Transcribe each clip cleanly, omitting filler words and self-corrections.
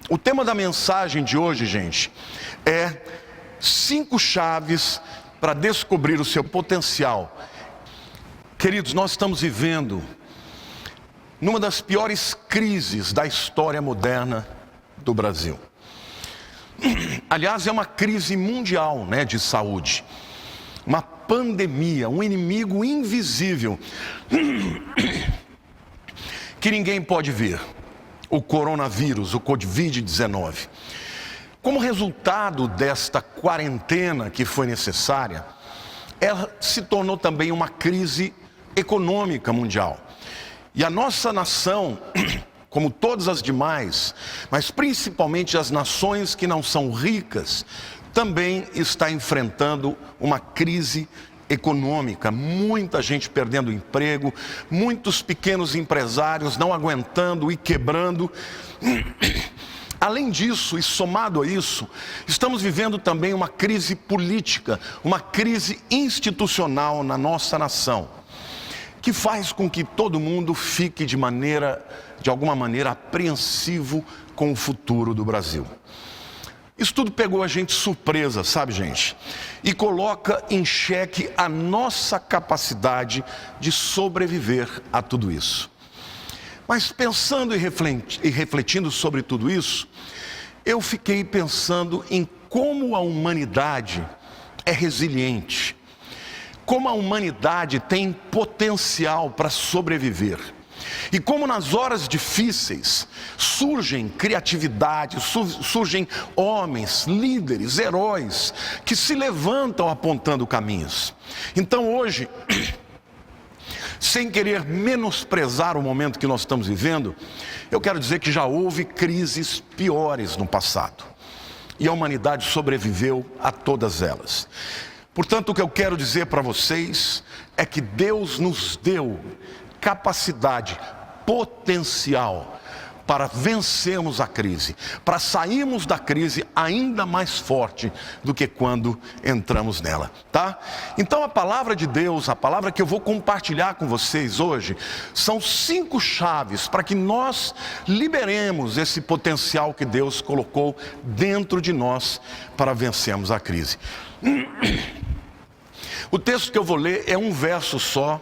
O tema da mensagem de hoje, gente, é 5 chaves para descobrir o seu potencial. Queridos, nós estamos vivendo numa das piores crises da história moderna do Brasil. Aliás, é uma crise mundial, de saúde. Uma pandemia, um inimigo invisível que ninguém pode ver. O coronavírus, o Covid-19. Como resultado desta quarentena que foi necessária, ela se tornou também uma crise econômica mundial. E a nossa nação, como todas as demais, mas principalmente as nações que não são ricas, também está enfrentando uma crise econômica. Muita gente perdendo emprego, muitos pequenos empresários não aguentando e quebrando. Além disso, e somado a isso, estamos vivendo também uma crise política, uma crise institucional na nossa nação, que faz com que todo mundo fique de alguma maneira, apreensivo com o futuro do Brasil. Isso tudo pegou a gente surpresa, sabe, gente? E coloca em xeque a nossa capacidade de sobreviver a tudo isso. Mas pensando e refletindo sobre tudo isso, eu fiquei pensando em como a humanidade é resiliente, como a humanidade tem potencial para sobreviver. E como nas horas difíceis surgem criatividade, surgem homens, líderes, heróis, que se levantam apontando caminhos. Então hoje, sem querer menosprezar o momento que nós estamos vivendo, eu quero dizer que já houve crises piores no passado. E a humanidade sobreviveu a todas elas. Portanto, o que eu quero dizer para vocês é que Deus nos deu capacidade, potencial para vencermos a crise, para sairmos da crise ainda mais forte do que quando entramos nela, tá? Então a palavra de Deus, a palavra que eu vou compartilhar com vocês hoje, são 5 chaves para que nós liberemos esse potencial que Deus colocou dentro de nós para vencermos a crise. O texto que eu vou ler é um verso só,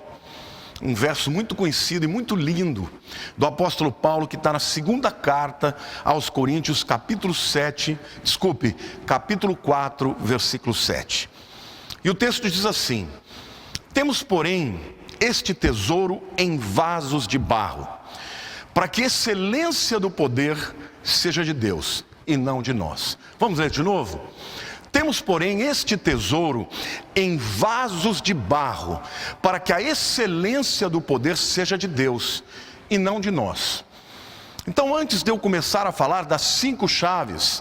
um verso muito conhecido e muito lindo do apóstolo Paulo, que está na 2ª carta aos Coríntios, capítulo 4, versículo 7. E o texto diz assim: temos, porém, este tesouro em vasos de barro, para que a excelência do poder seja de Deus e não de nós. Vamos ler de novo? Temos, porém, este tesouro em vasos de barro, para que a excelência do poder seja de Deus e não de nós. Então, antes de eu começar a falar das 5 chaves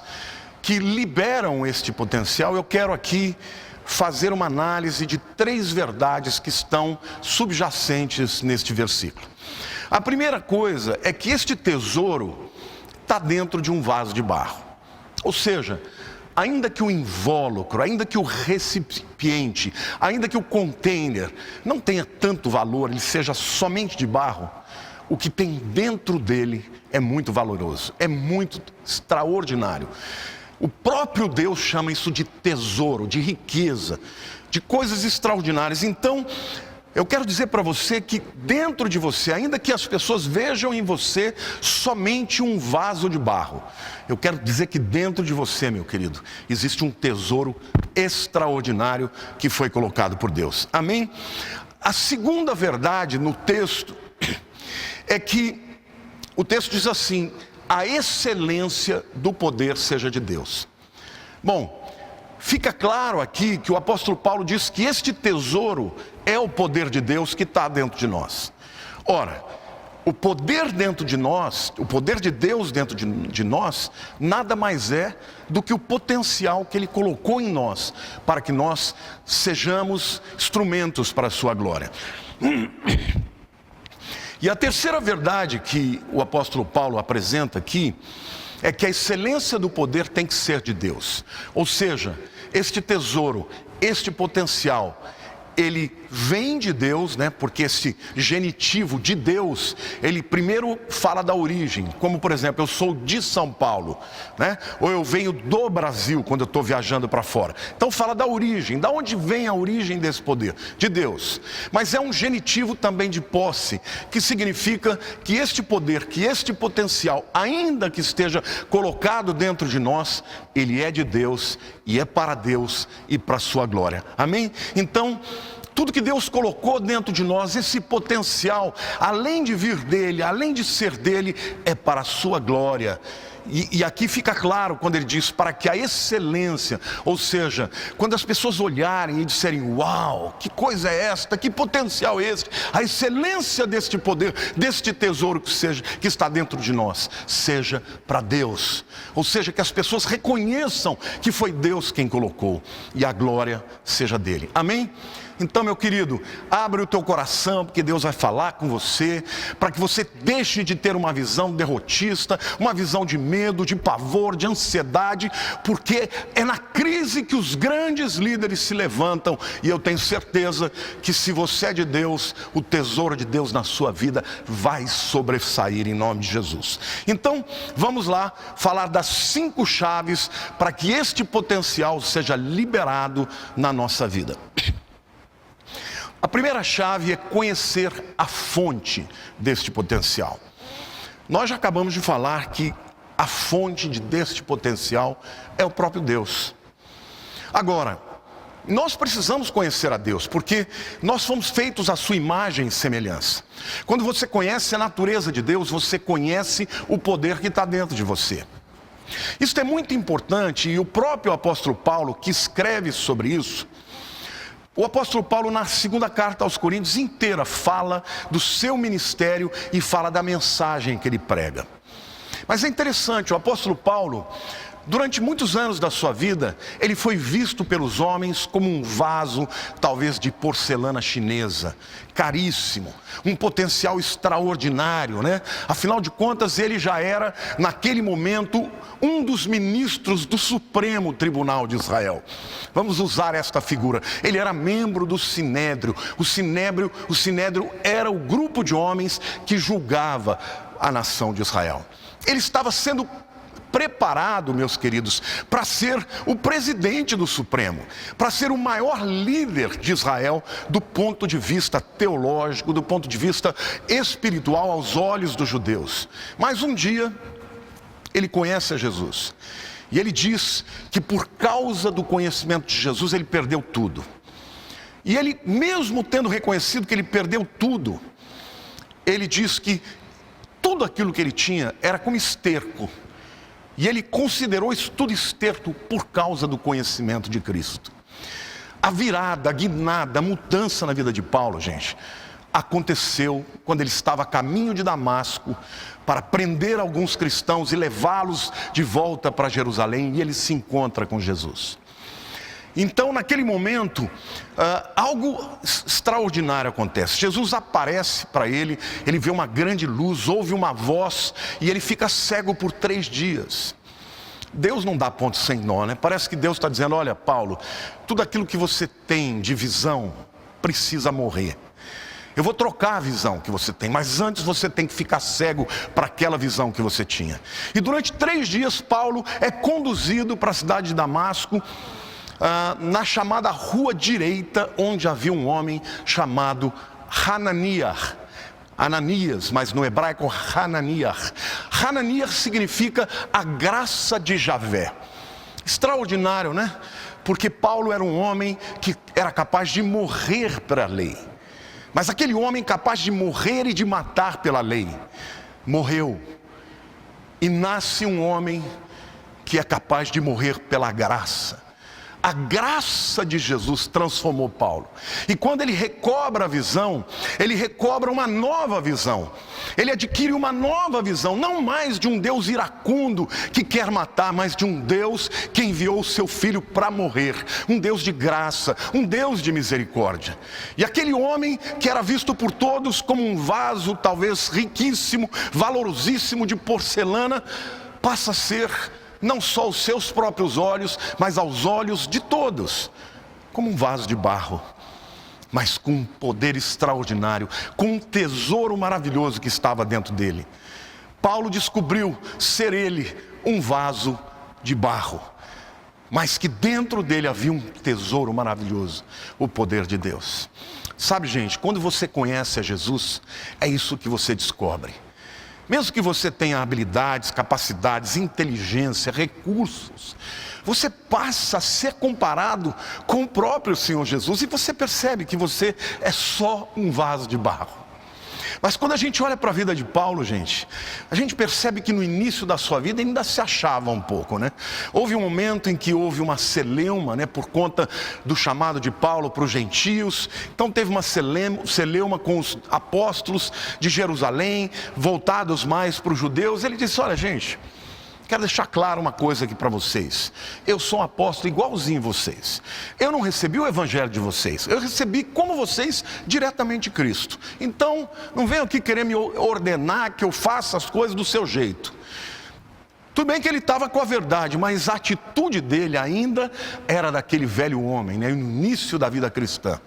que liberam este potencial, eu quero aqui fazer uma análise de 3 verdades que estão subjacentes neste versículo. A primeira coisa é que este tesouro está dentro de um vaso de barro. Ou seja, ainda que o invólucro, ainda que o recipiente, ainda que o container não tenha tanto valor, ele seja somente de barro, o que tem dentro dele é muito valoroso, é muito extraordinário. O próprio Deus chama isso de tesouro, de riqueza, de coisas extraordinárias. Então, eu quero dizer para você que dentro de você, ainda que as pessoas vejam em você somente um vaso de barro, eu quero dizer que dentro de você, meu querido, existe um tesouro extraordinário que foi colocado por Deus. Amém? A segunda verdade no texto é que o texto diz assim: a excelência do poder seja de Deus. Bom, fica claro aqui que o apóstolo Paulo diz que este tesouro é o poder de Deus que está dentro de nós. Ora, o poder dentro de nós, o poder de Deus dentro de nós, nada mais é do que o potencial que Ele colocou em nós, para que nós sejamos instrumentos para a sua glória. E a terceira verdade que o apóstolo Paulo apresenta aqui, é que a excelência do poder tem que ser de Deus. Ou seja, este tesouro, este potencial, ele vem de Deus, né? Porque esse genitivo de Deus, ele primeiro fala da origem, como por exemplo, eu sou de São Paulo, né? Ou eu venho do Brasil quando eu estou viajando para fora. Então fala da origem, da onde vem a origem desse poder? De Deus. Mas é um genitivo também de posse, que significa que este poder, que este potencial, ainda que esteja colocado dentro de nós, ele é de Deus e é para Deus e para a sua glória. Amém? Então, tudo que Deus colocou dentro de nós, esse potencial, além de vir dele, além de ser dele, é para a sua glória. E aqui fica claro quando ele diz, para que a excelência, ou seja, quando as pessoas olharem e disserem, uau, que coisa é esta, que potencial é este, a excelência deste poder, deste tesouro que está dentro de nós, seja para Deus, ou seja, que as pessoas reconheçam que foi Deus quem colocou, e a glória seja dele. Amém? Então, meu querido, abre o teu coração, porque Deus vai falar com você, para que você deixe de ter uma visão derrotista, uma visão de medo, de pavor, de ansiedade, porque é na crise que os grandes líderes se levantam, e eu tenho certeza que se você é de Deus, o tesouro de Deus na sua vida vai sobressair em nome de Jesus. Então, vamos lá falar das 5 chaves para que este potencial seja liberado na nossa vida. A primeira chave é conhecer a fonte deste potencial. Nós já acabamos de falar que a fonte deste potencial é o próprio Deus. Agora, nós precisamos conhecer a Deus, porque nós fomos feitos à sua imagem e semelhança. Quando você conhece a natureza de Deus, você conhece o poder que está dentro de você. Isso é muito importante, e o próprio apóstolo Paulo, que escreve sobre isso, o apóstolo Paulo, na segunda carta aos Coríntios inteira, fala do seu ministério e fala da mensagem que ele prega. Mas é interessante, o apóstolo Paulo, durante muitos anos da sua vida, ele foi visto pelos homens como um vaso, talvez de porcelana chinesa, caríssimo, um potencial extraordinário, né? Afinal de contas, ele já era, naquele momento, um dos ministros do Supremo Tribunal de Israel. Vamos usar esta figura. Ele era membro do Sinédrio. O Sinédrio era o grupo de homens que julgava a nação de Israel. Ele estava sendo preparado, meus queridos, para ser o presidente do Supremo, para ser o maior líder de Israel do ponto de vista teológico, do ponto de vista espiritual aos olhos dos judeus. Mas um dia, ele conhece a Jesus. E ele diz que por causa do conhecimento de Jesus, ele perdeu tudo. E ele, mesmo tendo reconhecido que ele perdeu tudo, ele diz que tudo aquilo que ele tinha era como esterco. E ele considerou isso tudo esterco por causa do conhecimento de Cristo. A virada, a guinada, a mudança na vida de Paulo, gente, aconteceu quando ele estava a caminho de Damasco para prender alguns cristãos e levá-los de volta para Jerusalém, e ele se encontra com Jesus. Então, naquele momento, algo extraordinário acontece. Jesus aparece para ele, ele vê uma grande luz, ouve uma voz, e ele fica cego por 3 dias. Deus não dá ponto sem nó, né? Parece que Deus está dizendo, olha, Paulo, tudo aquilo que você tem de visão precisa morrer. Eu vou trocar a visão que você tem, mas antes você tem que ficar cego para aquela visão que você tinha. E durante 3 dias, Paulo é conduzido para a cidade de Damasco, na chamada rua direita, onde havia um homem chamado Ananias, mas no hebraico Hananias. Hananias significa a graça de Javé. Extraordinário, né? Porque Paulo era um homem que era capaz de morrer pela lei. Mas aquele homem capaz de morrer e de matar pela lei, morreu. E nasce um homem que é capaz de morrer pela graça. A graça de Jesus transformou Paulo. E quando ele recobra a visão, ele recobra uma nova visão. Ele adquire uma nova visão, não mais de um Deus iracundo que quer matar, mas de um Deus que enviou o seu filho para morrer. Um Deus de graça, um Deus de misericórdia. E aquele homem que era visto por todos como um vaso talvez riquíssimo, valorosíssimo de porcelana, passa a ser não só aos seus próprios olhos, mas aos olhos de todos, como um vaso de barro. mas com um poder extraordinário, com um tesouro maravilhoso que estava dentro dele. Paulo descobriu ser ele um vaso de barro, mas que dentro dele havia um tesouro maravilhoso, o poder de Deus. Sabe, gente, quando você conhece a Jesus, é isso que você descobre. Mesmo que você tenha habilidades, capacidades, inteligência, recursos, você passa a ser comparado com o próprio Senhor Jesus e você percebe que você é só um vaso de barro. Mas quando a gente olha para a vida de Paulo, gente, a gente percebe que no início da sua vida ainda se achava um pouco, né? Houve um momento em que houve uma celeuma, né? Por conta do chamado de Paulo para os gentios. Então teve uma celeuma com os apóstolos de Jerusalém, voltados mais para os judeus. Ele disse: olha, gente, quero deixar claro uma coisa aqui para vocês. Eu sou um apóstolo igualzinho vocês. Eu não recebi o evangelho de vocês. Eu recebi como vocês diretamente de Cristo. Então, não venham aqui querer me ordenar que eu faça as coisas do seu jeito. Tudo bem que ele estava com a verdade, mas a atitude dele ainda era daquele velho homem, né? No início da vida cristã.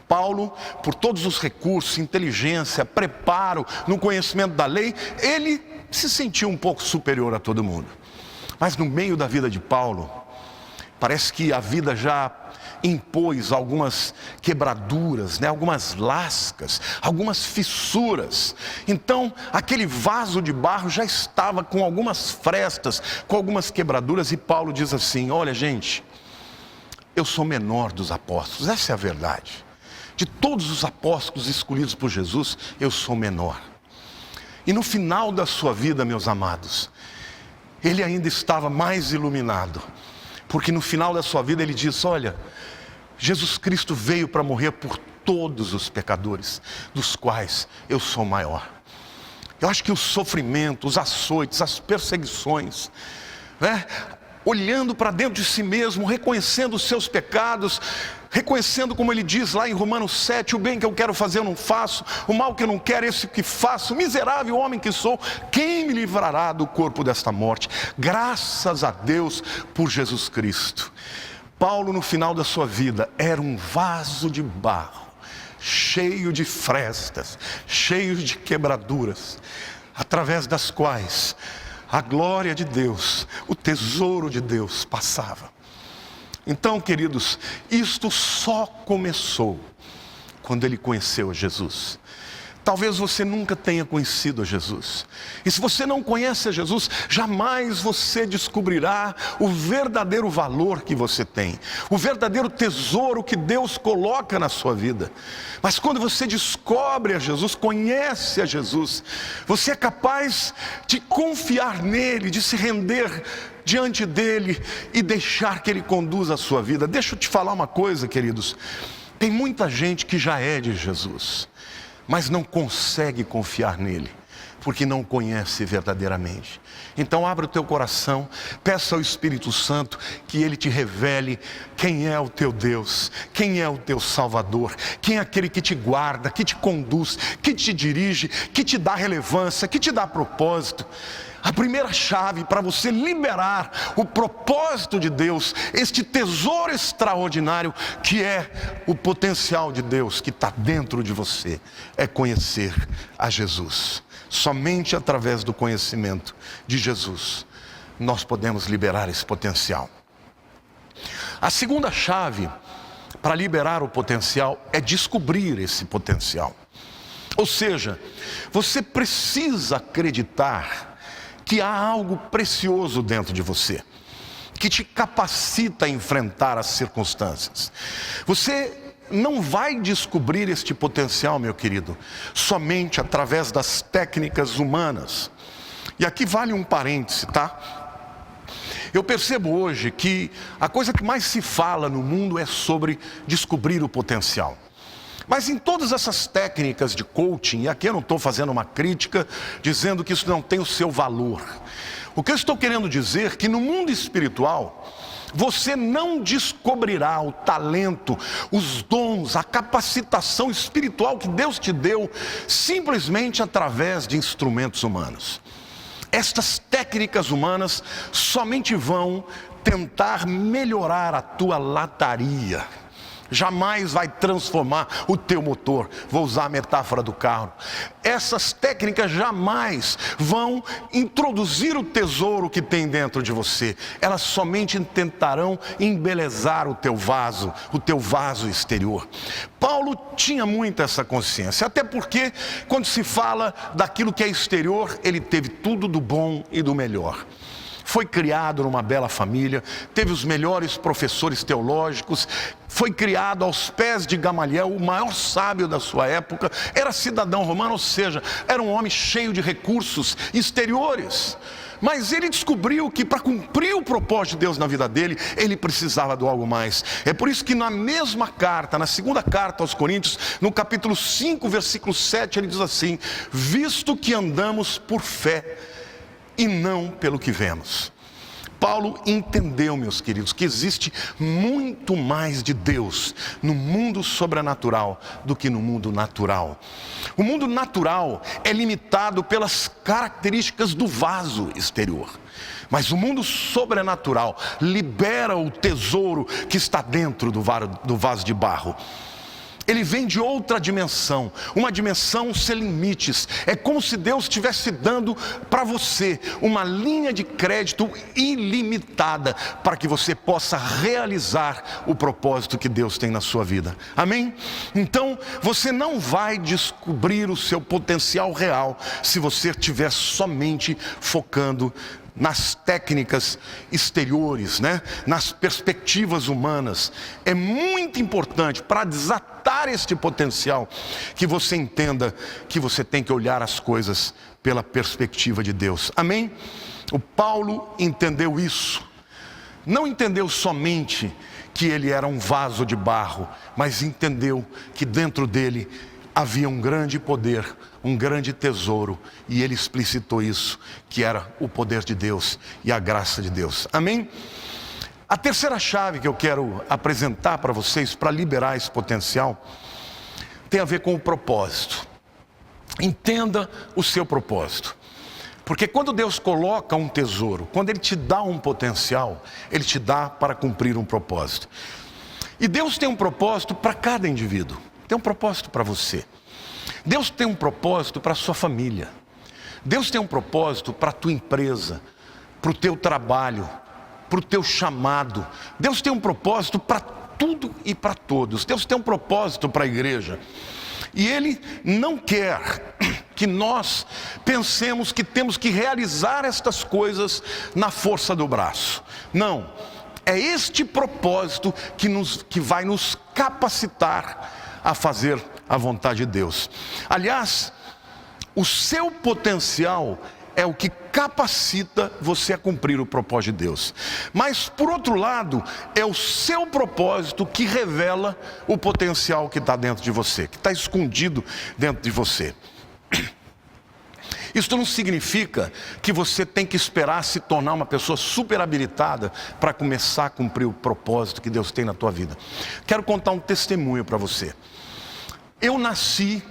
Paulo, por todos os recursos, inteligência, preparo, no conhecimento da lei, ele se sentiu um pouco superior a todo mundo. Mas no meio da vida de Paulo, parece que a vida já impôs algumas quebraduras, né? Algumas lascas, algumas fissuras. Então, aquele vaso de barro já estava com algumas frestas, com algumas quebraduras, e Paulo diz assim: olha, gente, eu sou menor dos apóstolos, essa é a verdade. De todos os apóstolos escolhidos por Jesus, eu sou menor. E no final da sua vida, meus amados, ele ainda estava mais iluminado, porque no final da sua vida ele diz: olha, Jesus Cristo veio para morrer por todos os pecadores, dos quais eu sou maior. Eu acho que o sofrimento, os açoites, as perseguições, né? Olhando para dentro de si mesmo, reconhecendo os seus pecados, reconhecendo, como ele diz lá em Romanos 7, o bem que eu quero fazer eu não faço, o mal que eu não quero esse que faço, miserável homem que sou, quem me livrará do corpo desta morte? Graças a Deus por Jesus Cristo. Paulo, no final da sua vida, era um vaso de barro, cheio de frestas, cheio de quebraduras, através das quais a glória de Deus, o tesouro de Deus passava. Então, queridos, isto só começou quando ele conheceu a Jesus. Talvez você nunca tenha conhecido a Jesus. E se você não conhece a Jesus, jamais você descobrirá o verdadeiro valor que você tem, o verdadeiro tesouro que Deus coloca na sua vida. Mas quando você descobre a Jesus, conhece a Jesus, você é capaz de confiar nele, de se render diante dele e deixar que ele conduza a sua vida. Deixa eu te falar uma coisa, queridos. Tem muita gente que já é de Jesus, mas não consegue confiar nele, porque não conhece verdadeiramente. Então abra o teu coração, peça ao Espírito Santo que ele te revele quem é o teu Deus, quem é o teu Salvador, quem é aquele que te guarda, que te conduz, que te dirige, que te dá relevância, que te dá propósito. A primeira chave para você liberar o propósito de Deus, este tesouro extraordinário que é o potencial de Deus que está dentro de você, é conhecer a Jesus. Somente através do conhecimento de Jesus nós podemos liberar esse potencial. A segunda chave para liberar o potencial é descobrir esse potencial. Ou seja, você precisa acreditar que há algo precioso dentro de você, que te capacita a enfrentar as circunstâncias. Você não vai descobrir este potencial, meu querido, somente através das técnicas humanas. E aqui vale um parêntese, tá? Eu percebo hoje que a coisa que mais se fala no mundo é sobre descobrir o potencial. Mas em todas essas técnicas de coaching, e aqui eu não estou fazendo uma crítica, dizendo que isso não tem o seu valor. O que eu estou querendo dizer é que no mundo espiritual, você não descobrirá o talento, os dons, a capacitação espiritual que Deus te deu, simplesmente através de instrumentos humanos. Estas técnicas humanas somente vão tentar melhorar a tua lataria, jamais vai transformar o teu motor. Vou usar a metáfora do carro. Essas técnicas jamais vão introduzir o tesouro que tem dentro de você. Elas somente tentarão embelezar o teu vaso exterior. Paulo tinha muito essa consciência, até porque quando se fala daquilo que é exterior, ele teve tudo do bom e do melhor. Foi criado numa bela família, teve os melhores professores teológicos, foi criado aos pés de Gamaliel, o maior sábio da sua época, era cidadão romano, ou seja, era um homem cheio de recursos exteriores. Mas ele descobriu que para cumprir o propósito de Deus na vida dele, ele precisava de algo mais. É por isso que na mesma carta, na segunda carta aos Coríntios, no capítulo 5, versículo 7, ele diz assim: visto que andamos por fé e não pelo que vemos. Paulo entendeu, meus queridos, que existe muito mais de Deus no mundo sobrenatural do que no mundo natural. O mundo natural é limitado pelas características do vaso exterior, mas o mundo sobrenatural libera o tesouro que está dentro do vaso de barro. Ele vem de outra dimensão, uma dimensão sem limites. É como se Deus estivesse dando para você uma linha de crédito ilimitada para que você possa realizar o propósito que Deus tem na sua vida. Amém? Então, você não vai descobrir o seu potencial real se você estiver somente focando nas técnicas exteriores, nas perspectivas humanas. É muito importante para desatar este potencial que você entenda que você tem que olhar as coisas pela perspectiva de Deus. Amém? O Paulo entendeu isso. Não entendeu somente que ele era um vaso de barro, mas entendeu que dentro dele havia um grande poder, um grande tesouro, e ele explicitou isso, que era o poder de Deus e a graça de Deus. Amém? A terceira chave que eu quero apresentar para vocês, para liberar esse potencial, tem a ver com o propósito. Entenda o seu propósito. Porque quando Deus coloca um tesouro, quando Ele te dá um potencial, Ele te dá para cumprir um propósito. E Deus tem um propósito para cada indivíduo. Tem um propósito para você. Deus tem um propósito para a sua família. Deus tem um propósito para a tua empresa, para o teu trabalho, para o teu chamado. Deus tem um propósito para tudo e para todos. Deus tem um propósito para a igreja. E Ele não quer que nós pensemos que temos que realizar estas coisas na força do braço. Não. É este propósito que vai nos capacitar a fazer a vontade de Deus. Aliás, o seu potencial é o que capacita você a cumprir o propósito de Deus. Mas, por outro lado, é o seu propósito que revela o potencial que está dentro de você, que está escondido dentro de você. Isso não significa que você tem que esperar se tornar uma pessoa super habilitada para começar a cumprir o propósito que Deus tem na tua vida. Quero contar um testemunho para você. Eu nasci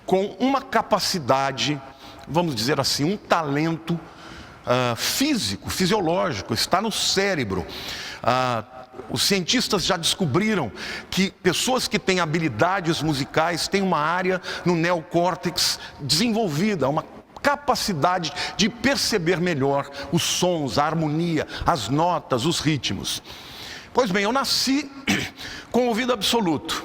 com uma capacidade, vamos dizer assim, um talento fisiológico, está no cérebro. Os cientistas já descobriram que pessoas que têm habilidades musicais têm uma área no neocórtex desenvolvida, uma capacidade de perceber melhor os sons, a harmonia, as notas, os ritmos. Pois bem, eu nasci com ouvido absoluto.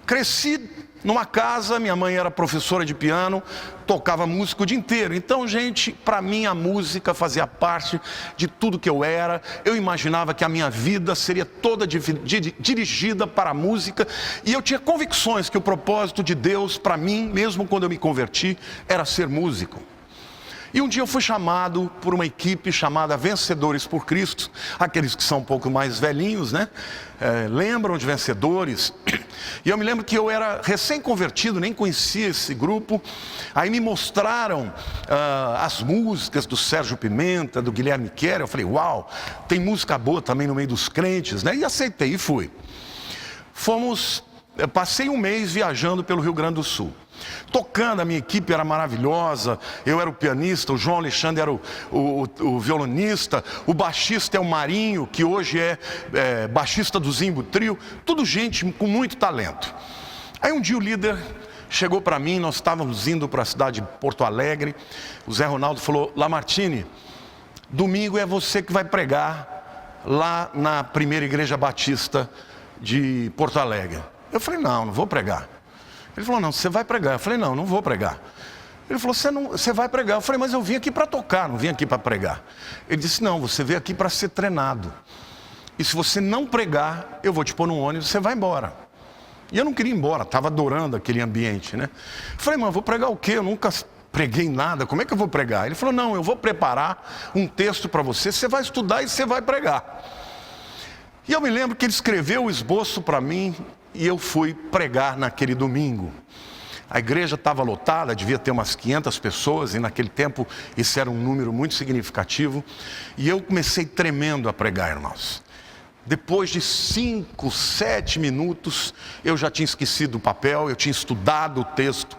Cresci numa casa, minha mãe era professora de piano, tocava música o dia inteiro. Então, gente, para mim a música fazia parte de tudo que eu era. Eu imaginava que a minha vida seria toda dirigida para a música. E eu tinha convicções que o propósito de Deus para mim, mesmo quando eu me converti, era ser músico. E um dia eu fui chamado por uma equipe chamada Vencedores por Cristo. Aqueles que são um pouco mais velhinhos, lembram de Vencedores. E eu me lembro que eu era recém-convertido, nem conhecia esse grupo. Aí me mostraram as músicas do Sérgio Pimenta, do Guilherme Quer. Eu falei, uau, tem música boa também no meio dos crentes, E aceitei e fui. Passei um mês viajando pelo Rio Grande do Sul. Tocando, a minha equipe era maravilhosa, eu era o pianista, o João Alexandre era o violonista, o baixista é o Marinho, que hoje é baixista do Zimbo Trio, tudo gente com muito talento. Aí um dia o líder chegou para mim, nós estávamos indo para a cidade de Porto Alegre, o Zé Ronaldo falou: Lamartine, domingo é você que vai pregar lá na primeira igreja batista de Porto Alegre. Eu falei: não vou pregar. Ele falou: não, você vai pregar. Eu falei: não vou pregar. Ele falou: você vai pregar. Eu falei: mas eu vim aqui para tocar, não vim aqui para pregar. Ele disse: não, você veio aqui para ser treinado. E se você não pregar, eu vou te pôr num ônibus, você vai embora. E eu não queria ir embora, estava adorando aquele ambiente, né? Eu falei: mas vou pregar o quê? Eu nunca preguei nada, como é que eu vou pregar? Ele falou: não, eu vou preparar um texto para você, você vai estudar e você vai pregar. E eu me lembro que ele escreveu o esboço para mim e eu fui pregar naquele domingo. A igreja estava lotada, devia ter umas 500 pessoas, e naquele tempo esse era um número muito significativo. E eu comecei tremendo a pregar, irmãos. Depois de 5, 7 minutos, eu já tinha esquecido o papel, eu tinha estudado o texto.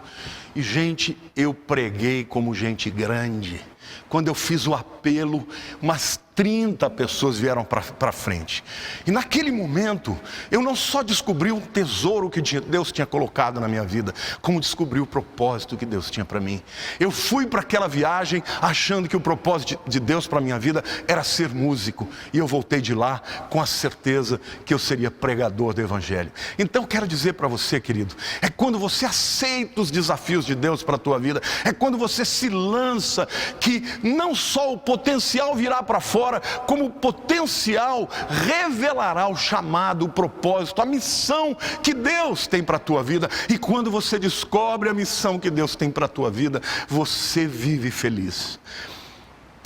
E gente, eu preguei como gente grande. Quando eu fiz o apelo, umas 30 pessoas vieram para frente. E naquele momento, eu não só descobri um tesouro que Deus tinha colocado na minha vida, como descobri o propósito que Deus tinha para mim. Eu fui para aquela viagem achando que o propósito de Deus para a minha vida era ser músico. E eu voltei de lá com a certeza que eu seria pregador do Evangelho. Então eu quero dizer para você, querido, é quando você aceita os desafios de Deus para a tua vida, é quando você se lança, que não só o potencial virá para fora, como o potencial revelará o chamado, o propósito, a missão que Deus tem para a tua vida. E quando você descobre a missão que Deus tem para a tua vida, você vive feliz.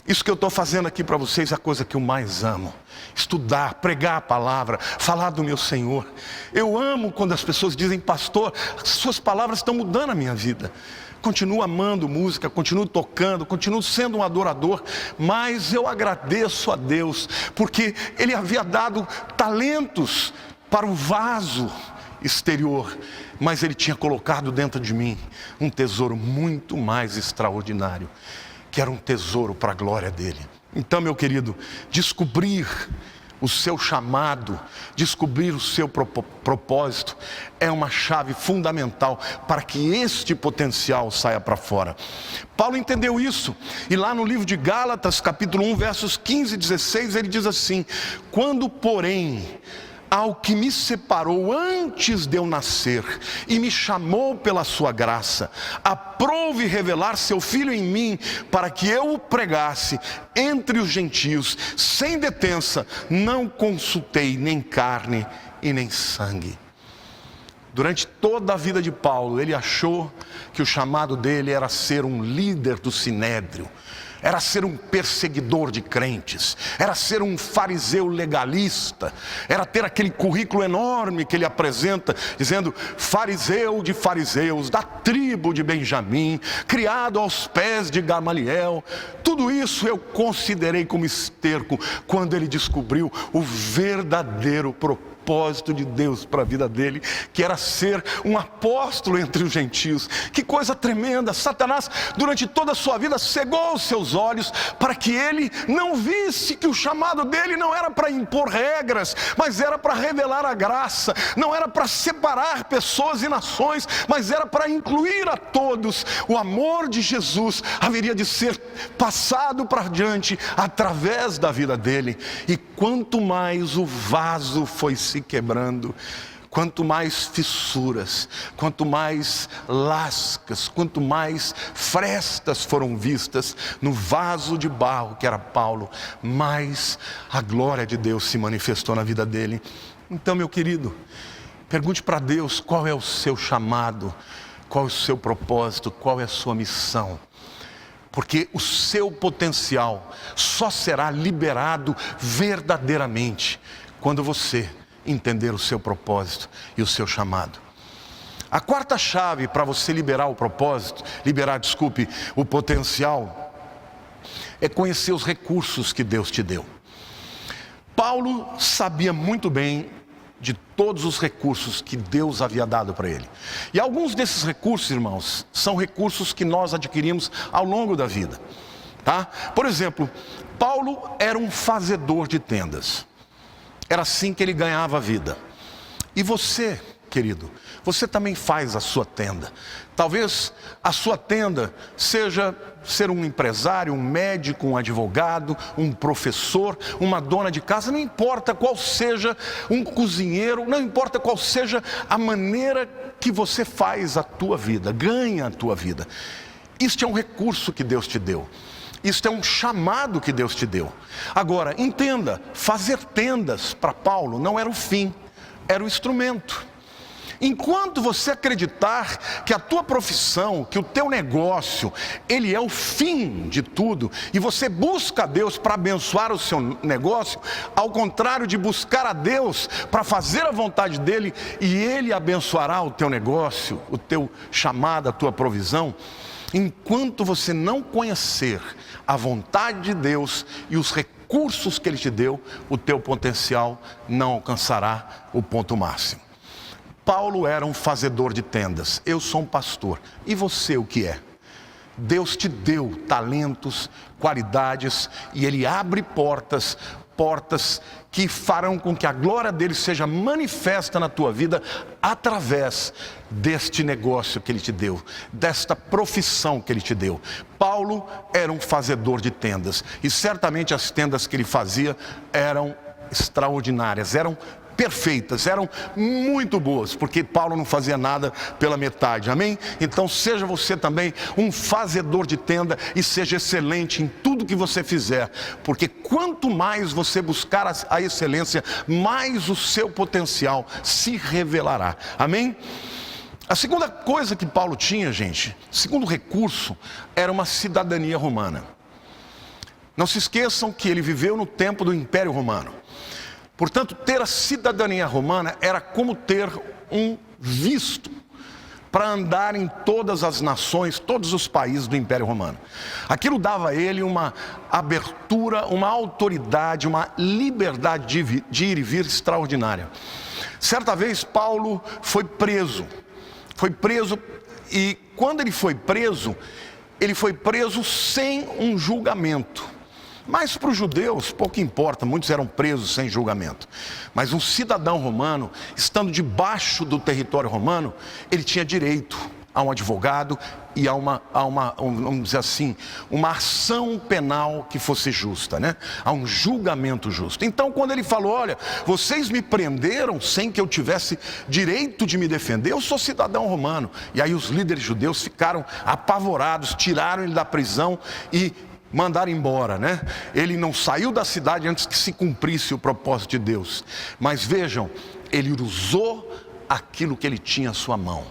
Isso que eu estou fazendo aqui para vocês é a coisa que eu mais amo. Estudar, pregar a palavra, falar do meu Senhor. Eu amo quando as pessoas dizem: pastor, suas palavras estão mudando a minha vida. Continuo amando música, continuo tocando, continuo sendo um adorador, mas eu agradeço a Deus, porque Ele havia dado talentos para o vaso exterior, mas Ele tinha colocado dentro de mim um tesouro muito mais extraordinário, que era um tesouro para a glória dEle. Então, meu querido, descobrir o seu chamado, descobrir o seu propósito, é uma chave fundamental para que este potencial saia para fora. Paulo entendeu isso, e lá no livro de Gálatas, capítulo 1, versos 15 e 16, ele diz assim: quando, porém, ao que me separou antes de eu nascer e me chamou pela sua graça, aprouve revelar seu Filho em mim, para que eu o pregasse entre os gentios, sem detença, não consultei nem carne e nem sangue. Durante toda a vida de Paulo, ele achou que o chamado dele era ser um líder do sinédrio, era ser um perseguidor de crentes, era ser um fariseu legalista, era ter aquele currículo enorme que ele apresenta, dizendo: fariseu de fariseus, da tribo de Benjamim, criado aos pés de Gamaliel. Tudo isso eu considerei como esterco, quando ele descobriu o verdadeiro propósito de Deus para a vida dele, que era ser um apóstolo entre os gentios. Que coisa tremenda! Satanás, durante toda a sua vida, cegou os seus olhos para que ele não visse que o chamado dele não era para impor regras, mas era para revelar a graça, não era para separar pessoas e nações, mas era para incluir a todos. O amor de Jesus haveria de ser passado para diante através da vida dele. E quanto mais o vaso foi se quebrando, quanto mais fissuras, quanto mais lascas, quanto mais frestas foram vistas no vaso de barro que era Paulo, mais a glória de Deus se manifestou na vida dele. Então, meu querido, pergunte para Deus qual é o seu chamado, qual é o seu propósito, qual é a sua missão. Porque o seu potencial só será liberado verdadeiramente quando você entender o seu propósito e o seu chamado. A quarta chave para você liberar o potencial, é conhecer os recursos que Deus te deu. Paulo sabia muito bem de todos os recursos que Deus havia dado para ele. E alguns desses recursos, irmãos, são recursos que nós adquirimos ao longo da vida, tá? Por exemplo, Paulo era um fazedor de tendas. Era assim que ele ganhava a vida. E você, querido, você também faz a sua tenda. Talvez a sua tenda seja ser um empresário, um médico, um advogado, um professor, uma dona de casa, não importa qual seja, um cozinheiro, não importa qual seja a maneira que você faz a tua vida, ganha a tua vida. Isto é um recurso que Deus te deu. Isto é um chamado que Deus te deu. Agora, entenda, fazer tendas para Paulo não era o fim, era o instrumento. Enquanto você acreditar que a tua profissão, que o teu negócio, ele é o fim de tudo, e você busca a Deus para abençoar o seu negócio, ao contrário de buscar a Deus para fazer a vontade dEle, e Ele abençoará o teu negócio, o teu chamado, a tua provisão, enquanto você não conhecer a vontade de Deus e os recursos que Ele te deu, o teu potencial não alcançará o ponto máximo. Paulo era um fazedor de tendas, eu sou um pastor, e você o que é? Deus te deu talentos, qualidades, e Ele abre portas que farão com que a glória dele seja manifesta na tua vida através deste negócio que Ele te deu, desta profissão que Ele te deu. Paulo era um fazedor de tendas, e certamente as tendas que ele fazia eram extraordinárias, eram perfeitas, eram muito boas, porque Paulo não fazia nada pela metade, amém? Então seja você também um fazedor de tenda e seja excelente em tudo que você fizer, porque quanto mais você buscar a excelência, mais o seu potencial se revelará, amém? A segunda coisa que Paulo tinha, gente, segundo recurso, era uma cidadania romana. Não se esqueçam que ele viveu no tempo do Império Romano. Portanto, ter a cidadania romana era como ter um visto para andar em todas as nações, todos os países do Império Romano. Aquilo dava a ele uma abertura, uma autoridade, uma liberdade de ir e vir extraordinária. Certa vez Paulo foi preso e quando ele foi preso sem um julgamento. Mas para os judeus, pouco importa, muitos eram presos sem julgamento. Mas um cidadão romano, estando debaixo do território romano, ele tinha direito a um advogado e a uma vamos dizer assim, uma ação penal que fosse justa, né? A um julgamento justo. Então, quando ele falou, olha, vocês me prenderam sem que eu tivesse direito de me defender, eu sou cidadão romano. E aí os líderes judeus ficaram apavorados, tiraram ele da prisão e mandaram embora, né? Ele não saiu da cidade antes que se cumprisse o propósito de Deus. Mas vejam, ele usou aquilo que ele tinha à sua mão.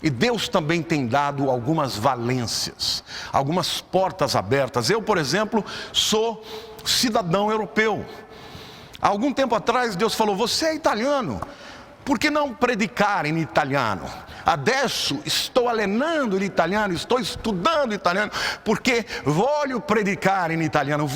E Deus também tem dado algumas valências, algumas portas abertas. Eu, por exemplo, sou cidadão europeu. Há algum tempo atrás Deus falou, você é italiano, por que não predicar em italiano? Adesso estou allenando l'italiano, estou estudando italiano, porque voglio predicare in italiano,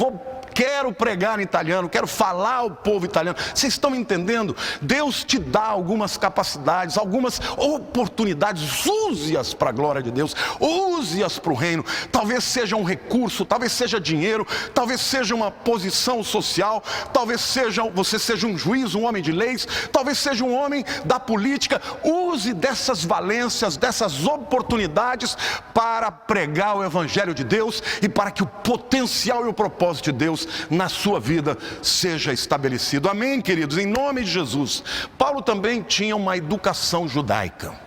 quero pregar em italiano, quero falar ao povo italiano. Vocês estão entendendo? Deus te dá algumas capacidades, algumas oportunidades, use-as para a glória de Deus, use-as para o reino. Talvez seja um recurso, talvez seja dinheiro, talvez seja uma posição social, talvez você seja um juiz, um homem de leis, talvez seja um homem da política. Use dessas valências, dessas oportunidades para pregar o evangelho de Deus e para que o potencial e o propósito de Deus na sua vida seja estabelecido. Amém, queridos? Em nome de Jesus. Paulo também tinha uma educação judaica.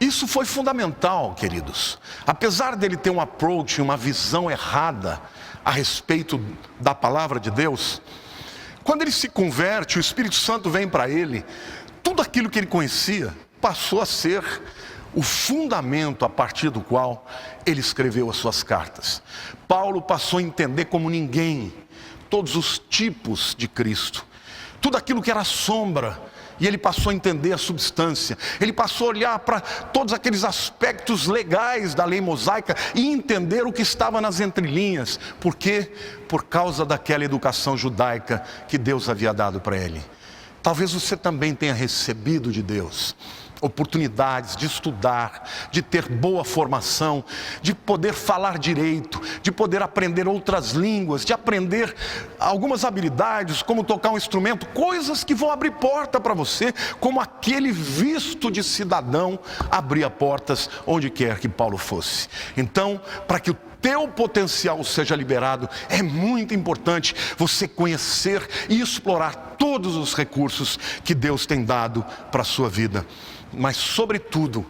Isso foi fundamental, queridos. Apesar dele ter um approach, uma visão errada a respeito da palavra de Deus, quando ele se converte, o Espírito Santo vem para ele, tudo aquilo que ele conhecia passou a ser o fundamento a partir do qual ele escreveu as suas cartas. Paulo passou a entender como ninguém todos os tipos de Cristo, tudo aquilo que era sombra, e ele passou a entender a substância. Ele passou a olhar para todos aqueles aspectos legais da lei mosaica e entender o que estava nas entrelinhas. Por quê? Por causa daquela educação judaica que Deus havia dado para ele. Talvez você também tenha recebido de Deus oportunidades de estudar, de ter boa formação, de poder falar direito, de poder aprender outras línguas, de aprender algumas habilidades, como tocar um instrumento, coisas que vão abrir porta para você, como aquele visto de cidadão abria portas onde quer que Paulo fosse. Então, para que o teu potencial seja liberado, é muito importante você conhecer e explorar todos os recursos que Deus tem dado para a sua vida. Mas, sobretudo,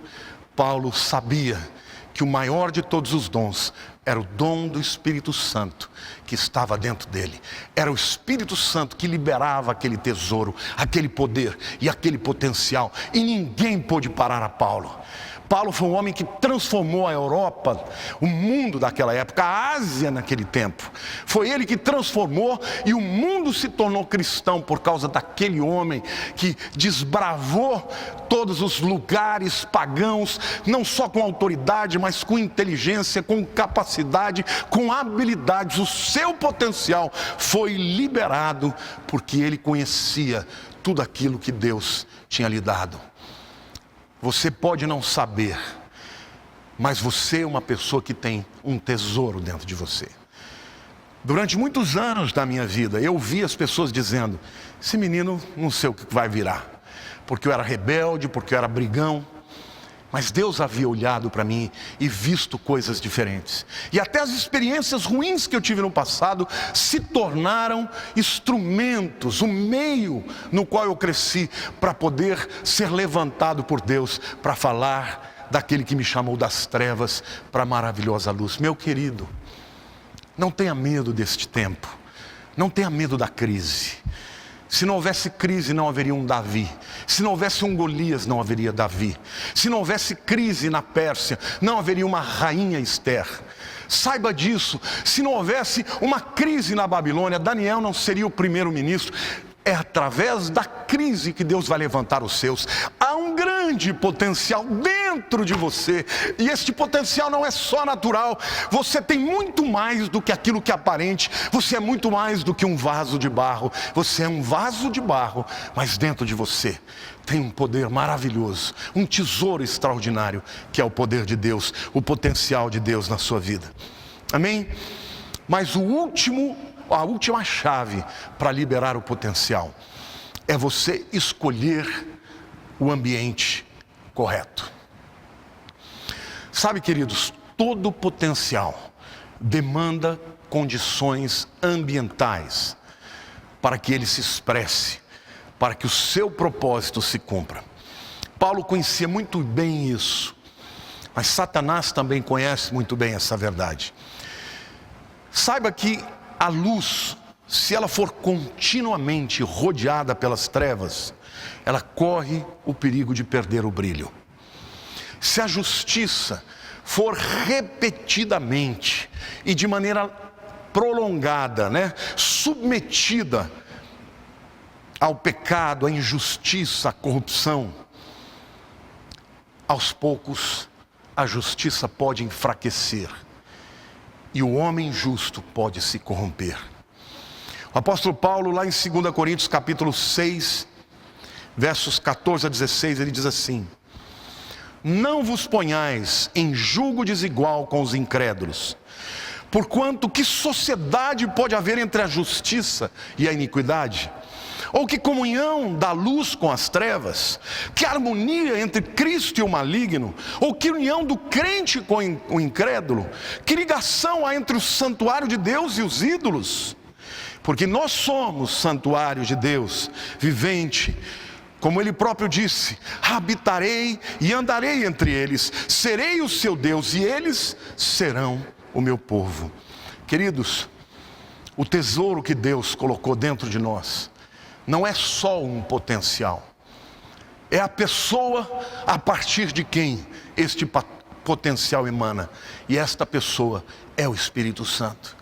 Paulo sabia que o maior de todos os dons era o dom do Espírito Santo que estava dentro dele. Era o Espírito Santo que liberava aquele tesouro, aquele poder e aquele potencial. E ninguém pôde parar a Paulo. Paulo foi um homem que transformou a Europa, o mundo daquela época, a Ásia naquele tempo. Foi ele que transformou e o mundo se tornou cristão por causa daquele homem que desbravou todos os lugares pagãos, não só com autoridade, mas com inteligência, com capacidade, com habilidades. O seu potencial foi liberado porque ele conhecia tudo aquilo que Deus tinha lhe dado. Você pode não saber, mas você é uma pessoa que tem um tesouro dentro de você. Durante muitos anos da minha vida, eu vi as pessoas dizendo: esse menino não sei o que vai virar, porque eu era rebelde, porque eu era brigão. Mas Deus havia olhado para mim e visto coisas diferentes. E até as experiências ruins que eu tive no passado se tornaram instrumentos, o meio no qual eu cresci para poder ser levantado por Deus, para falar daquele que me chamou das trevas para a maravilhosa luz. Meu querido, não tenha medo deste tempo, não tenha medo da crise. Se não houvesse crise, não haveria um Davi. Se não houvesse um Golias, não haveria Davi. Se não houvesse crise na Pérsia, não haveria uma rainha Esther. Saiba disso. Se não houvesse uma crise na Babilônia, Daniel não seria o primeiro-ministro. É através da crise que Deus vai levantar os seus. Há um grande potencial dentro de você. E este potencial não é só natural. Você tem muito mais do que aquilo que é aparente. Você é muito mais do que um vaso de barro. Você é um vaso de barro, mas dentro de você tem um poder maravilhoso, um tesouro extraordinário, que é o poder de Deus, o potencial de Deus na sua vida. Amém? Mas a última chave para liberar o potencial é você escolher o ambiente correto. Sabe, queridos, todo potencial demanda condições ambientais para que ele se expresse, para que o seu propósito se cumpra. Paulo conhecia muito bem isso, mas Satanás também conhece muito bem essa verdade. Saiba que a luz, se ela for continuamente rodeada pelas trevas, ela corre o perigo de perder o brilho. Se a justiça for repetidamente e de maneira prolongada, submetida ao pecado, à injustiça, à corrupção, aos poucos a justiça pode enfraquecer e o homem justo pode se corromper. O apóstolo Paulo, lá em 2 Coríntios capítulo 6, versos 14 a 16, ele diz assim: não vos ponhais em julgo desigual com os incrédulos, porquanto que sociedade pode haver entre a justiça e a iniquidade? Ou que comunhão da luz com as trevas? Que harmonia entre Cristo e o maligno? Ou que união do crente com o incrédulo? Que ligação há entre o santuário de Deus e os ídolos? Porque nós somos santuário de Deus vivente. Como ele próprio disse: habitarei e andarei entre eles, serei o seu Deus e eles serão o meu povo. Queridos, o tesouro que Deus colocou dentro de nós não é só um potencial, é a pessoa a partir de quem este potencial emana, e esta pessoa é o Espírito Santo.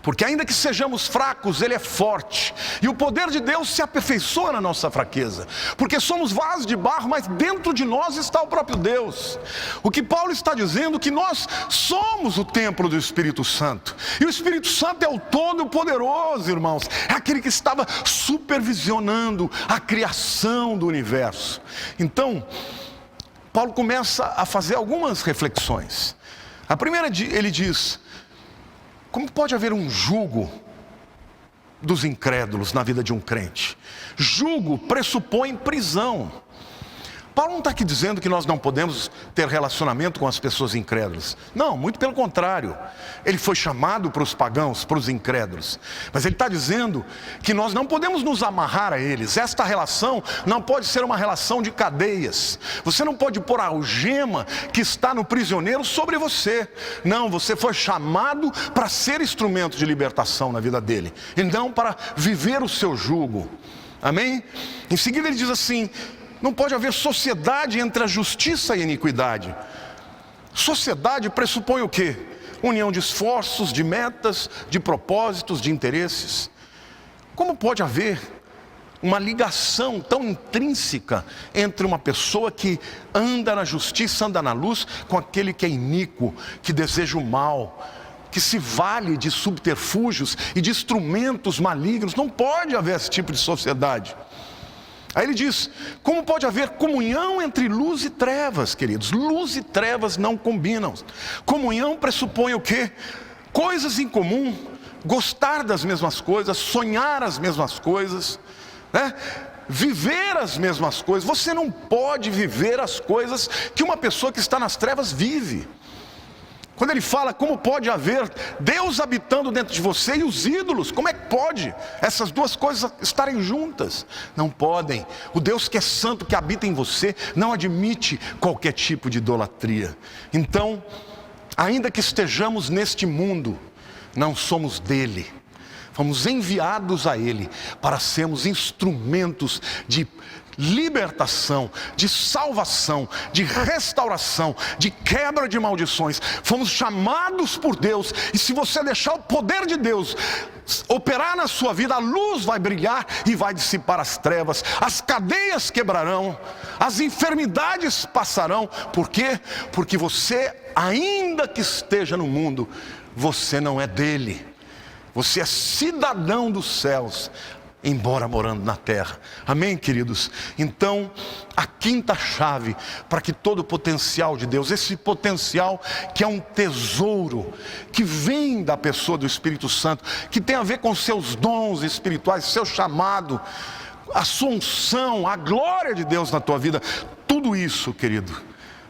Porque ainda que sejamos fracos, Ele é forte. E o poder de Deus se aperfeiçoa na nossa fraqueza. Porque somos vasos de barro, mas dentro de nós está o próprio Deus. O que Paulo está dizendo é que nós somos o templo do Espírito Santo. E o Espírito Santo é o Todo-Poderoso, irmãos. É aquele que estava supervisionando a criação do universo. Então, Paulo começa a fazer algumas reflexões. A primeira, ele diz: como pode haver um jugo dos incrédulos na vida de um crente? Jugo pressupõe prisão. Paulo não está aqui dizendo que nós não podemos ter relacionamento com as pessoas incrédulas. Não, muito pelo contrário. Ele foi chamado para os pagãos, para os incrédulos. Mas ele está dizendo que nós não podemos nos amarrar a eles. Esta relação não pode ser uma relação de cadeias. Você não pode pôr a algema que está no prisioneiro sobre você. Não, você foi chamado para ser instrumento de libertação na vida dele, e não para viver o seu jugo. Amém? Em seguida ele diz assim: não pode haver sociedade entre a justiça e a iniquidade. Sociedade pressupõe o quê? União de esforços, de metas, de propósitos, de interesses. Como pode haver uma ligação tão intrínseca entre uma pessoa que anda na justiça, anda na luz, com aquele que é iníquo, que deseja o mal, que se vale de subterfúgios e de instrumentos malignos? Não pode haver esse tipo de sociedade. Aí ele diz: como pode haver comunhão entre luz e trevas, queridos? Luz e trevas não combinam. Comunhão pressupõe o quê? Coisas em comum, gostar das mesmas coisas, sonhar as mesmas coisas, né? Viver as mesmas coisas. Você não pode viver as coisas que uma pessoa que está nas trevas vive. Quando ele fala como pode haver Deus habitando dentro de você e os ídolos, como é que pode essas duas coisas estarem juntas? Não podem. O Deus que é santo, que habita em você, não admite qualquer tipo de idolatria. Então, ainda que estejamos neste mundo, não somos dele. Fomos enviados a ele para sermos instrumentos de libertação, de salvação, de restauração, de quebra de maldições. Fomos chamados por Deus, e se você deixar o poder de Deus operar na sua vida, a luz vai brilhar e vai dissipar as trevas, as cadeias quebrarão, as enfermidades passarão. Por quê? Porque você, ainda que esteja no mundo, você não é dele. Você é cidadão dos céus, embora morando na terra. Amém, queridos? Então, a quinta chave para que todo o potencial de Deus, esse potencial que é um tesouro, que vem da pessoa do Espírito Santo, que tem a ver com seus dons espirituais, seu chamado, a sua unção, a glória de Deus na tua vida, tudo isso, querido,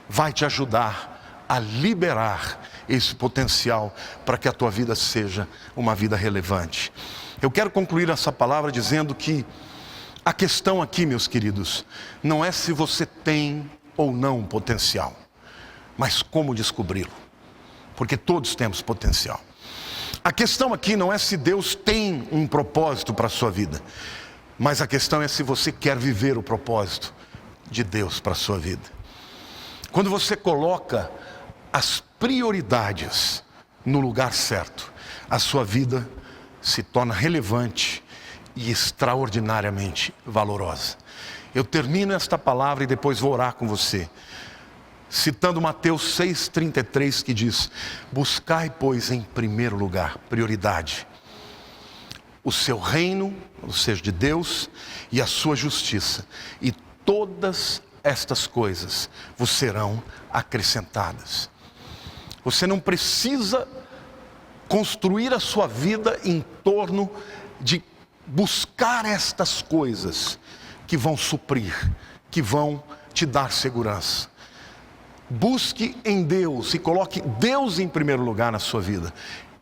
vai te ajudar a liberar esse potencial para que a tua vida seja uma vida relevante. Eu quero concluir essa palavra dizendo que a questão aqui, meus queridos, não é se você tem ou não potencial, mas como descobri-lo, porque todos temos potencial. A questão aqui não é se Deus tem um propósito para a sua vida, mas a questão é se você quer viver o propósito de Deus para a sua vida. Quando você coloca as prioridades no lugar certo, a sua vida se torna relevante e extraordinariamente valorosa. Eu termino esta palavra e depois vou orar com você, citando Mateus 6,33, que diz: buscai, pois, em primeiro lugar, prioridade, o seu reino, ou seja, de Deus, e a sua justiça, e todas estas coisas vos serão acrescentadas. Você não precisa construir a sua vida em torno de buscar estas coisas que vão suprir, que vão te dar segurança. Busque em Deus e coloque Deus em primeiro lugar na sua vida,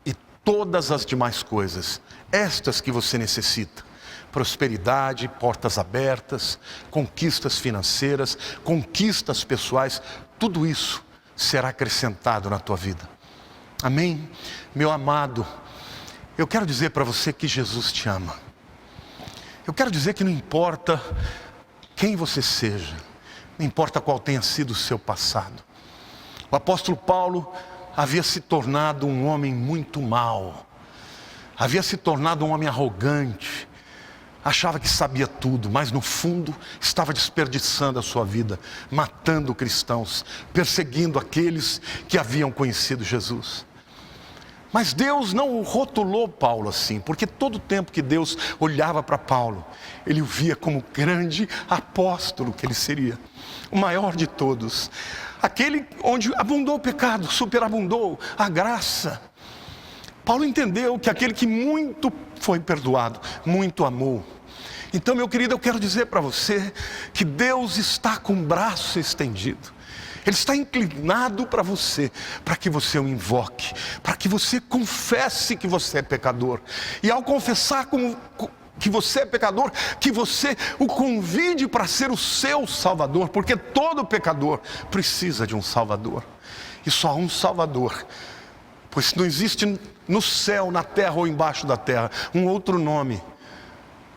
e todas as demais coisas, estas que você necessita: prosperidade, portas abertas, conquistas financeiras, conquistas pessoais, tudo isso será acrescentado na tua vida. Amém? Meu amado, eu quero dizer para você que Jesus te ama. Eu quero dizer que não importa quem você seja, não importa qual tenha sido o seu passado. O apóstolo Paulo havia se tornado um homem muito mau, havia se tornado um homem arrogante, achava que sabia tudo, mas no fundo estava desperdiçando a sua vida, matando cristãos, perseguindo aqueles que haviam conhecido Jesus. Mas Deus não rotulou Paulo assim, porque todo o tempo que Deus olhava para Paulo, ele o via como o grande apóstolo que ele seria, o maior de todos, aquele onde abundou o pecado, superabundou a graça. Paulo entendeu que aquele que muito foi perdoado, muito amou. Então, meu querido, eu quero dizer para você que Deus está com o braço estendido. Ele está inclinado para você, para que você o invoque, para que você confesse que você é pecador. E ao confessar que você é pecador, que você o convide para ser o seu Salvador, porque todo pecador precisa de um Salvador. E só há um Salvador, pois não existe no céu, na terra ou embaixo da terra, um outro nome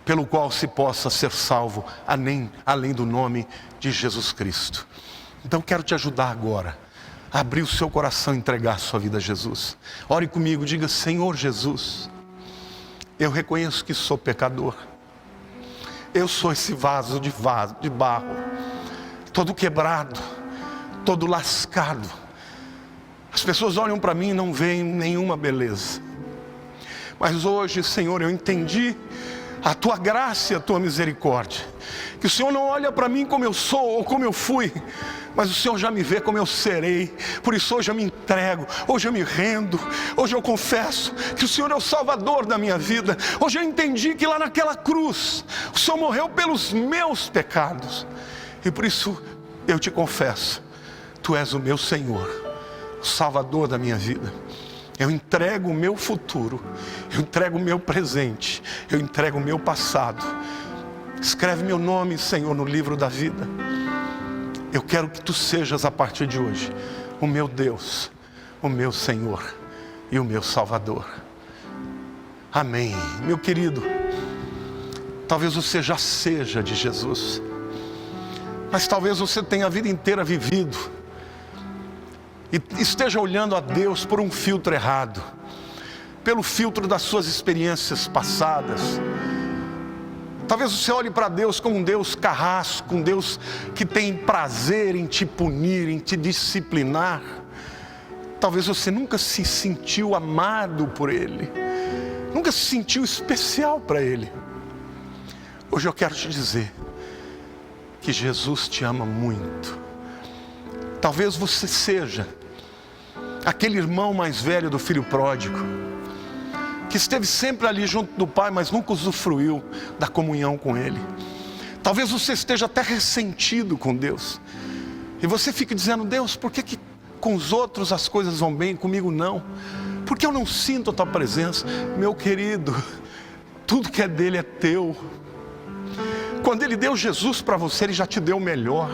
pelo qual se possa ser salvo, além do nome de Jesus Cristo. Então quero te ajudar agora a abrir o seu coração e entregar a sua vida a Jesus. Ore comigo, diga: Senhor Jesus, eu reconheço que sou pecador. Eu sou esse vaso de barro, todo quebrado, todo lascado. As pessoas olham para mim e não veem nenhuma beleza. Mas hoje, Senhor, eu entendi a Tua graça e a Tua misericórdia. Que o Senhor não olha para mim como eu sou ou como eu fui, mas o Senhor já me vê como eu serei. Por isso hoje eu me entrego, hoje eu me rendo, hoje eu confesso que o Senhor é o Salvador da minha vida. Hoje eu entendi que lá naquela cruz o Senhor morreu pelos meus pecados. E por isso eu te confesso, Tu és o meu Senhor, o Salvador da minha vida. Eu entrego o meu futuro, eu entrego o meu presente, eu entrego o meu passado. Escreve meu nome, Senhor, no livro da vida. Eu quero que Tu sejas a partir de hoje o meu Deus, o meu Senhor e o meu Salvador. Amém. Meu querido, talvez você já seja de Jesus, mas talvez você tenha a vida inteira vivido e esteja olhando a Deus por um filtro errado, pelo filtro das suas experiências passadas. Talvez você olhe para Deus como um Deus carrasco, um Deus que tem prazer em te punir, em te disciplinar. Talvez você nunca se sentiu amado por Ele, nunca se sentiu especial para Ele. Hoje eu quero te dizer que Jesus te ama muito. Talvez você seja aquele irmão mais velho do filho pródigo, que esteve sempre ali junto do Pai, mas nunca usufruiu da comunhão com Ele. Talvez você esteja até ressentido com Deus, e você fique dizendo: Deus, por que com os outros as coisas vão bem, comigo não? Por que eu não sinto a Tua presença? Meu querido, tudo que é dele é teu. Quando Ele deu Jesus para você, Ele já te deu o melhor.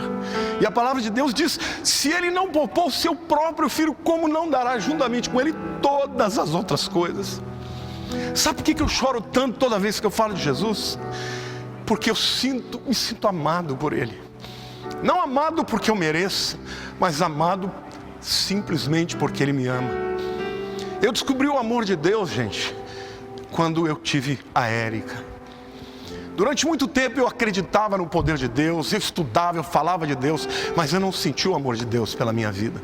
E a palavra de Deus diz: se Ele não poupou o seu próprio Filho, como não dará juntamente com Ele todas as outras coisas? Sabe por que eu choro tanto toda vez que eu falo de Jesus? Porque eu me sinto amado por Ele. Não amado porque eu mereço, mas amado simplesmente porque Ele me ama. Eu descobri o amor de Deus, gente, quando eu tive a Érica. Durante muito tempo eu acreditava no poder de Deus, eu estudava, eu falava de Deus, mas eu não senti o amor de Deus pela minha vida.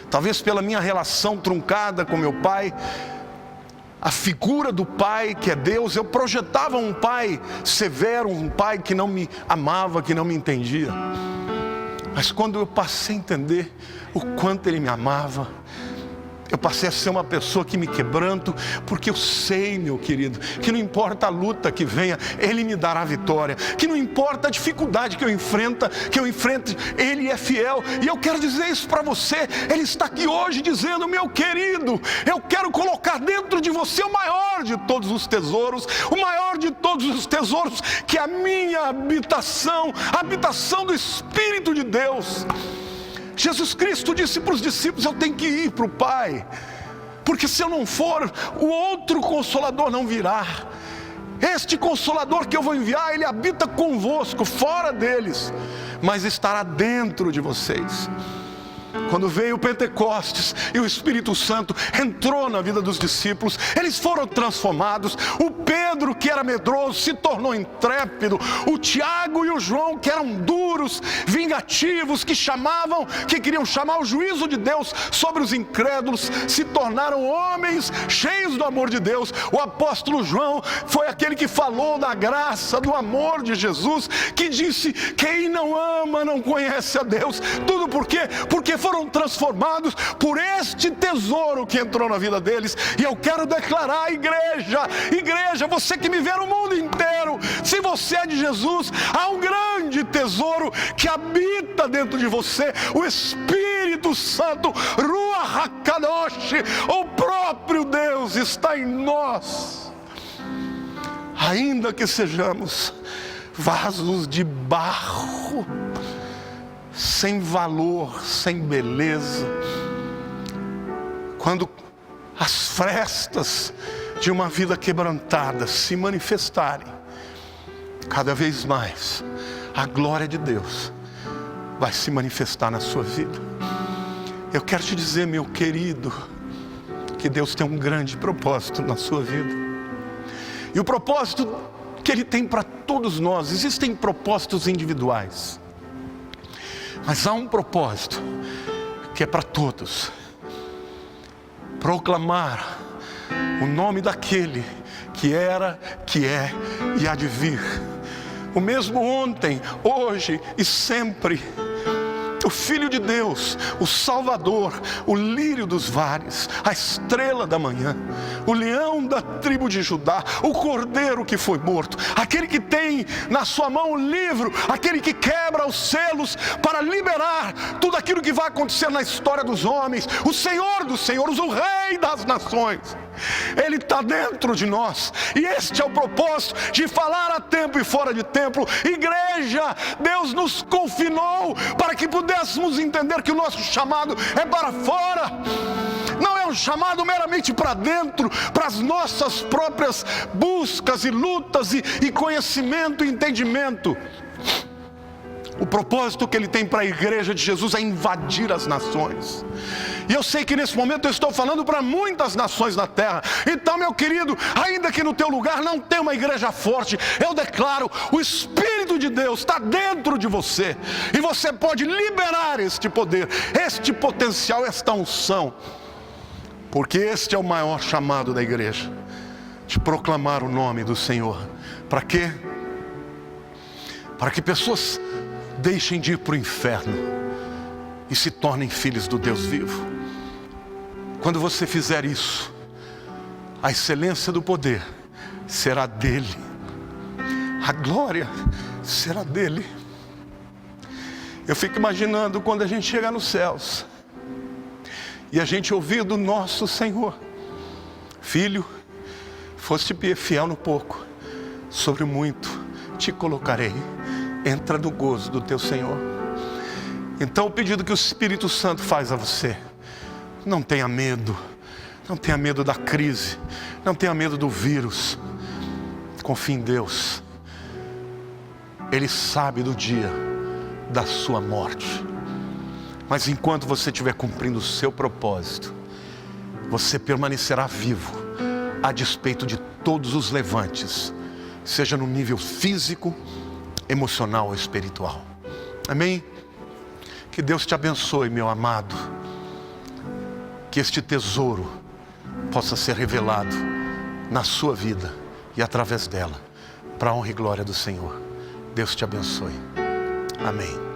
Talvez pela minha relação truncada com meu pai, a figura do pai que é Deus, eu projetava um pai severo, um pai que não me amava, que não me entendia. Mas quando eu passei a entender o quanto Ele me amava, eu passei a ser uma pessoa que me quebranto, porque eu sei, meu querido, que não importa a luta que venha, Ele me dará vitória. Que não importa a dificuldade que eu enfrente, Ele é fiel. E eu quero dizer isso para você. Ele está aqui hoje dizendo: meu querido, eu quero colocar dentro de você o maior de todos os tesouros, o maior de todos os tesouros, que é a minha habitação, a habitação do Espírito de Deus. Jesus Cristo disse para os discípulos: eu tenho que ir para o Pai, porque se eu não for, o outro Consolador não virá. Este Consolador que eu vou enviar, Ele habita convosco, fora deles, mas estará dentro de vocês. Quando veio o Pentecostes e o Espírito Santo entrou na vida dos discípulos, eles foram transformados. O Pedro, que era medroso, se tornou intrépido. O Tiago e o João, que eram duros, vingativos, que queriam chamar o juízo de Deus sobre os incrédulos, se tornaram homens cheios do amor de Deus. O apóstolo João foi aquele que falou da graça, do amor de Jesus, que disse: quem não ama não conhece a Deus. Tudo por quê? Porque foram transformados por este tesouro que entrou na vida deles. E eu quero declarar, igreja, você que me vê no mundo inteiro, se você é de Jesus, há um grande tesouro que habita dentro de você, o Espírito Santo, Ruach HaKadosh, o próprio Deus está em nós. Ainda que sejamos vasos de barro, sem valor, sem beleza, quando as frestas de uma vida quebrantada se manifestarem, cada vez mais a glória de Deus vai se manifestar na sua vida. Eu quero te dizer, meu querido, que Deus tem um grande propósito na sua vida. E o propósito que Ele tem para todos nós, existem propósitos individuais, mas há um propósito que é para todos: proclamar o nome daquele que era, que é e há de vir, o mesmo ontem, hoje e sempre, o Filho de Deus, o Salvador, o lírio dos vales, a estrela da manhã, o leão da tribo de Judá, o cordeiro que foi morto, aquele que tem na sua mão o livro, aquele que quebra os selos para liberar tudo aquilo que vai acontecer na história dos homens, o Senhor dos senhores, o Rei das nações. Ele está dentro de nós, e este é o propósito de falar a tempo e fora de tempo. Igreja, Deus nos confinou para que pudéssemos entender que o nosso chamado é para fora, não é um chamado meramente para dentro, para as nossas próprias buscas e lutas e conhecimento e entendimento. O propósito que Ele tem para a igreja de Jesus é invadir as nações. E eu sei que nesse momento eu estou falando para muitas nações na terra. Então, meu querido, ainda que no teu lugar não tenha uma igreja forte, eu declaro: o Espírito de Deus está dentro de você, e você pode liberar este poder, este potencial, esta unção, porque este é o maior chamado da igreja, de proclamar o nome do Senhor. Para quê? Para que pessoas deixem de ir para o inferno e se tornem filhos do Deus vivo. Quando você fizer isso, a excelência do poder será dele, a glória será dele. Eu fico imaginando quando a gente chegar nos céus e a gente ouvir do nosso Senhor: filho, foste fiel no pouco, sobre o muito te colocarei, entra no gozo do teu Senhor. Então, o pedido que o Espírito Santo faz a você: não tenha medo, não tenha medo da crise, não tenha medo do vírus, confie em Deus. Ele sabe do dia da sua morte, mas enquanto você estiver cumprindo o seu propósito, você permanecerá vivo, a despeito de todos os levantes, seja no nível físico, emocional ou espiritual. Amém? Que Deus te abençoe, meu amado. Que este tesouro possa ser revelado na sua vida e através dela, para a honra e glória do Senhor. Deus te abençoe. Amém.